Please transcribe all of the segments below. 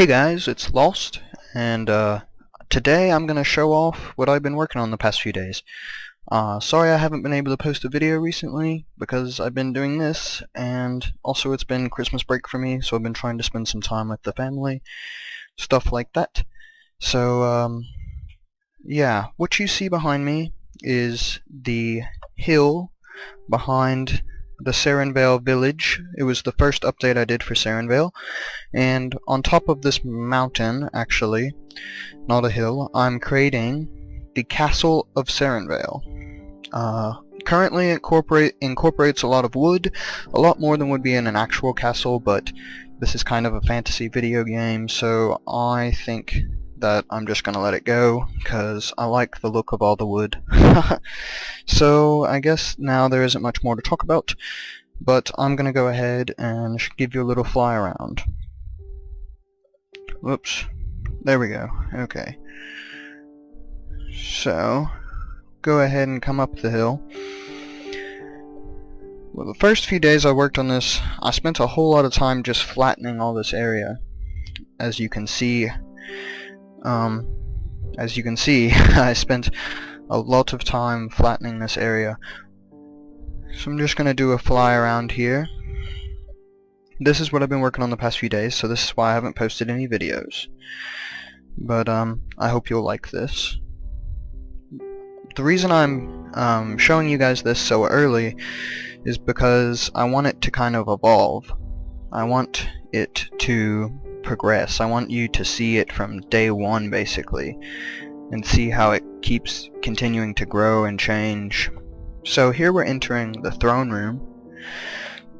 Hey guys, it's Lost, and today I'm going to show off what I've been working on the past few days. Sorry I haven't been able to post a video recently because I've been doing this, and also it's been Christmas break for me, so I've been trying to spend some time with the family, stuff like that. So, yeah, what you see behind me is the hill behind the Serenvale village. It was the first update I did for Serenvale. And on top of this mountain, actually, not a hill, I'm creating the Castle of Serenvale. Currently it incorporates a lot of wood, a lot more than would be in an actual castle, but this is kind of a fantasy video game, so I think that I'm just going to let it go, because I like the look of all the wood. So I guess now there isn't much more to talk about, but I'm going to go ahead and give you a little fly around. Whoops. There we go. Okay. So, go ahead and come up the hill. Well, the first few days I worked on this, I spent a whole lot of time just flattening all this area. As you can see, I spent a lot of time flattening this area. So I'm just going to do a fly around here. This is what I've been working on the past few days, so this is why I haven't posted any videos. But I hope you'll like this. The reason I'm showing you guys this so early is because I want it to kind of evolve. I want it to progress. I want you to see it from day one, basically, and see how it keeps continuing to grow and change. So here we're entering the throne room.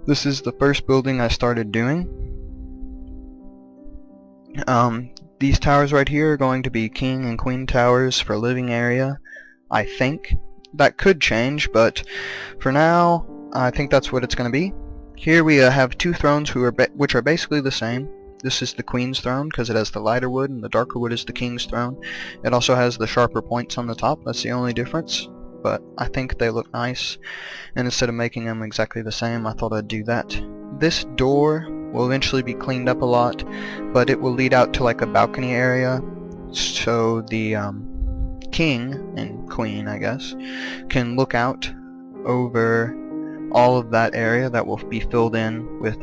This is the first building I started doing. These towers right here are going to be king and queen towers for living area, I think. That could change, but for now, I think that's what it's going to be. Here we have two thrones which are basically the same. This is the queen's throne because it has the lighter wood, and the darker wood is the king's throne. It also has the sharper points on the top. That's the only difference, but I think they look nice, and instead of making them exactly the same, I thought I'd do that. This door will eventually be cleaned up a lot, but it will lead out to like a balcony area, so the king and queen, I guess, can look out over all of that area that will be filled in with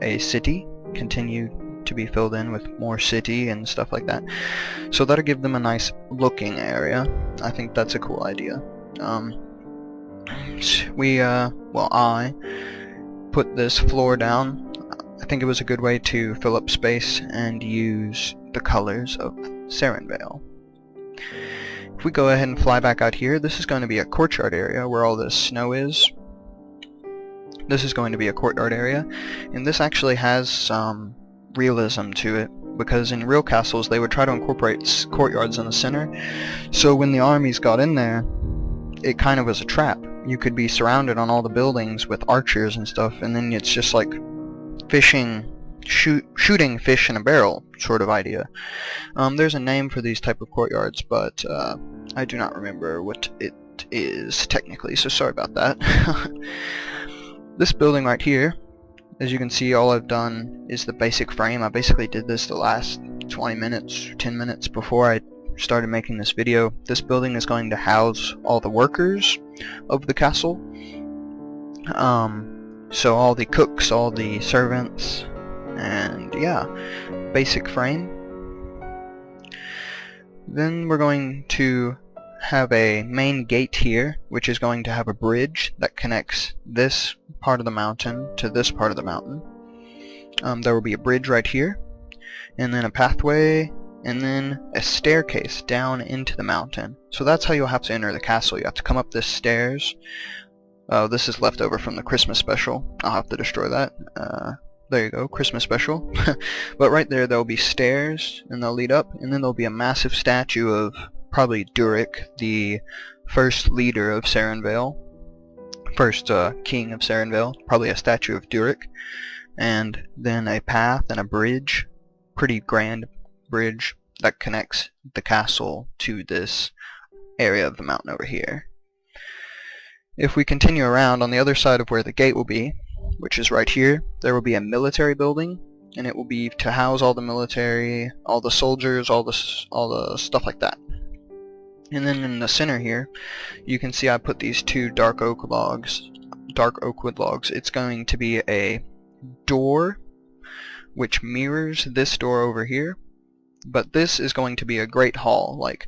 a city, continue to be filled in with more city and stuff like that. So that'll give them a nice looking area. I think that's a cool idea. I put this floor down. I think it was a good way to fill up space and use the colors of Serenvale. If we go ahead and fly back out here, this is going to be a courtyard area where all this snow is. This is going to be a courtyard area, and this actually has some realism to it, because in real castles they would try to incorporate courtyards in the center, so when the armies got in there, it kind of was a trap. You could be surrounded on all the buildings with archers and stuff, and then it's just like shooting fish in a barrel sort of idea. There's a name for these type of courtyards, but I do not remember what it is technically, so sorry about that. This building right here, as you can see, all I've done is the basic frame. I basically did this the last 20 minutes, 10 minutes before I started making this video. This building is going to house all the workers of the castle. So all the cooks, all the servants, and yeah, basic frame. Then we're going to have a main gate here, which is going to have a bridge that connects this part of the mountain to this part of the mountain. There will be a bridge right here, and then a pathway, and then a staircase down into the mountain. So that's how you'll have to enter the castle. You have to come up this stairs. Oh, this is left over from the Christmas special. I'll have to destroy that. There you go, Christmas special. But right there'll be stairs, and they'll lead up, and then there'll be a massive statue of probably Durik, the first leader of Serenvale, first king of Serenvale, probably a statue of Durik, and then a path and a bridge, pretty grand bridge that connects the castle to this area of the mountain over here. If we continue around, on the other side of where the gate will be, which is right here, there will be a military building, and it will be to house all the military, all the soldiers, all the stuff like that. And then in the center here, you can see I put these two dark oak wood logs. It's going to be a door which mirrors this door over here, but this is going to be a great hall. Like,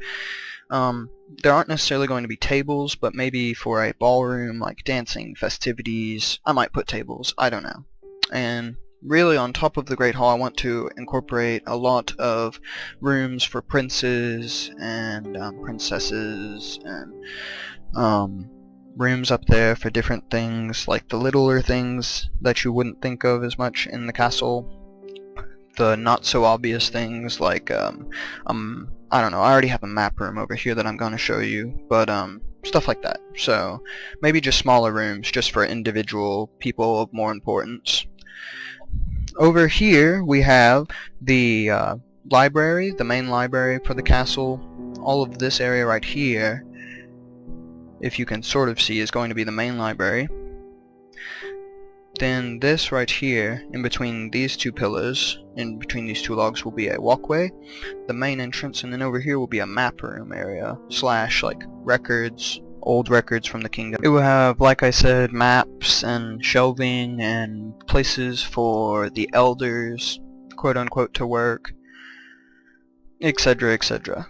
there aren't necessarily going to be tables, but maybe for a ballroom, like dancing, festivities, I might put tables, I don't know. And really, on top of the Great Hall, I want to incorporate a lot of rooms for princes and princesses, and rooms up there for different things, like the littler things that you wouldn't think of as much in the castle. The not so obvious things like, I don't know, I already have a map room over here that I'm going to show you, but stuff like that. So maybe just smaller rooms just for individual people of more importance. Over here we have the library, the main library for the castle. All of this area right here, if you can sort of see, is going to be the main library. Then this right here, in between these two pillars, in between these two logs, will be a walkway, the main entrance, and then over here will be a map room area, slash like records, old records from the kingdom. It will have, like I said, maps and shelving and places for the elders, quote unquote, to work, etc., etc.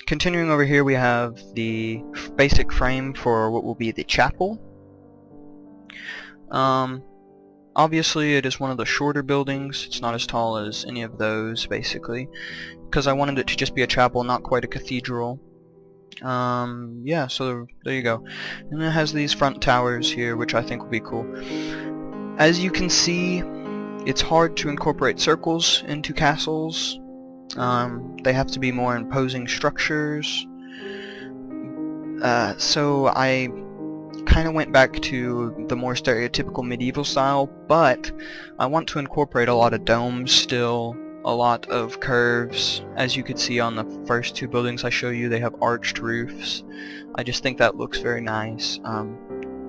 Continuing over here, we have the basic frame for what will be the chapel. Obviously it is one of the shorter buildings. It's not as tall as any of those, basically, because I wanted it to just be a chapel, not quite a cathedral. Yeah, so there you go. And it has these front towers here, which I think will be cool. As you can see, it's hard to incorporate circles into castles. They have to be more imposing structures. So I kind of went back to the more stereotypical medieval style, but I want to incorporate a lot of domes still, a lot of curves. As you could see on the first two buildings I show you, they have arched roofs. I just think that looks very nice.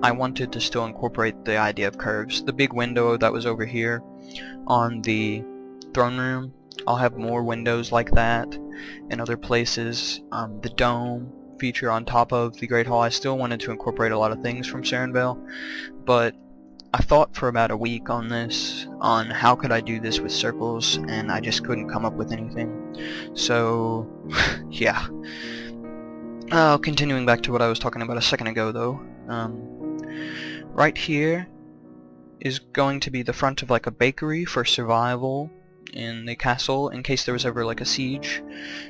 I wanted to still incorporate the idea of curves. The big window that was over here on the throne room, I'll have more windows like that in other places. The dome feature on top of the Great Hall, I still wanted to incorporate a lot of things from Serenvale, but I thought for about a week on this, on how could I do this with circles, and I just couldn't come up with anything. So, yeah. Continuing back to what I was talking about a second ago, though. Right here is going to be the front of like a bakery for survival in the castle in case there was ever like a siege.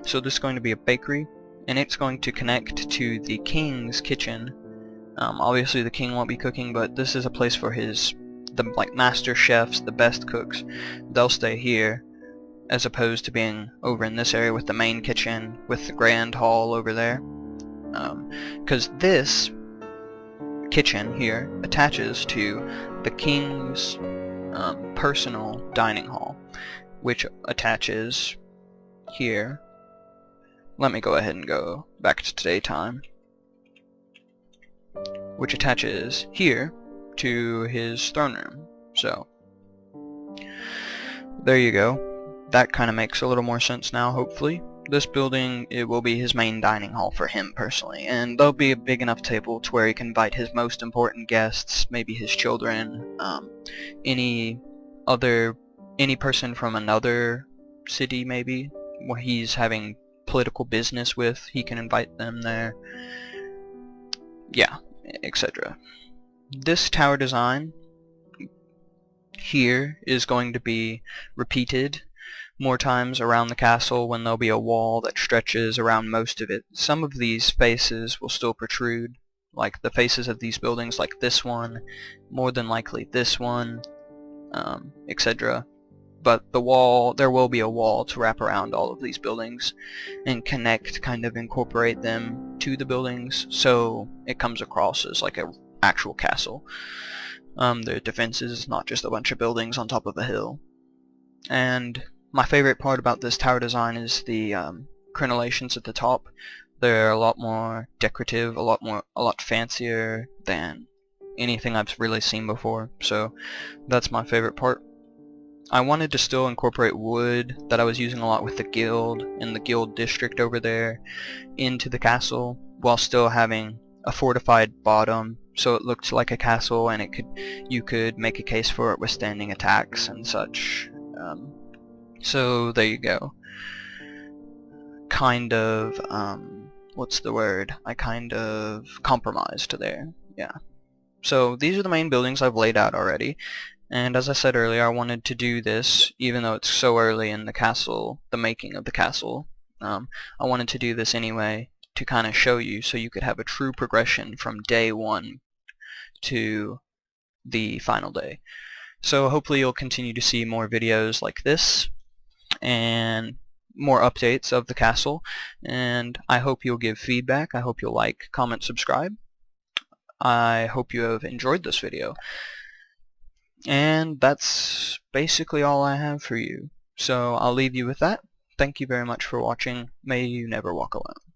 So this is going to be a bakery, and it's going to connect to the king's kitchen. Obviously the king won't be cooking, but this is a place for the like master chefs, the best cooks. They'll stay here, as opposed to being over in this area with the main kitchen, with the grand hall over there. Because this kitchen here attaches to the king's personal dining hall, which attaches here. Let me go ahead and go back to today time, which attaches here to his throne room. So there you go. That kind of makes a little more sense now, hopefully. This building, it will be his main dining hall for him personally, and there'll be a big enough table to where he can invite his most important guests, maybe his children, any person from another city maybe, where he's having political business with, he can invite them there. Yeah, etc. This tower design here is going to be repeated more times around the castle when there'll be a wall that stretches around most of it. Some of these faces will still protrude, like the faces of these buildings, like this one, more than likely this one, etc. But the wall, there will be a wall to wrap around all of these buildings and connect, kind of incorporate them to the buildings, so it comes across as like an actual castle. The defenses is not just a bunch of buildings on top of a hill. And my favorite part about this tower design is the crenellations at the top. They're a lot more decorative, a lot fancier than anything I've really seen before. So that's my favorite part. I wanted to still incorporate wood that I was using a lot with the guild and the guild district over there into the castle, while still having a fortified bottom so it looked like a castle, and you could make a case for it withstanding attacks and such. So there you go. Kind of, what's the word? I kind of compromised there. Yeah. So these are the main buildings I've laid out already. And as I said earlier, I wanted to do this, even though it's so early in the castle, the making of the castle. I wanted to do this anyway to kind of show you, so you could have a true progression from day one to the final day. So hopefully you'll continue to see more videos like this and more updates of the castle, and I hope you'll give feedback. I hope you'll like, comment, subscribe. I hope you have enjoyed this video. And that's basically all I have for you. So I'll leave you with that. Thank you very much for watching. May you never walk alone.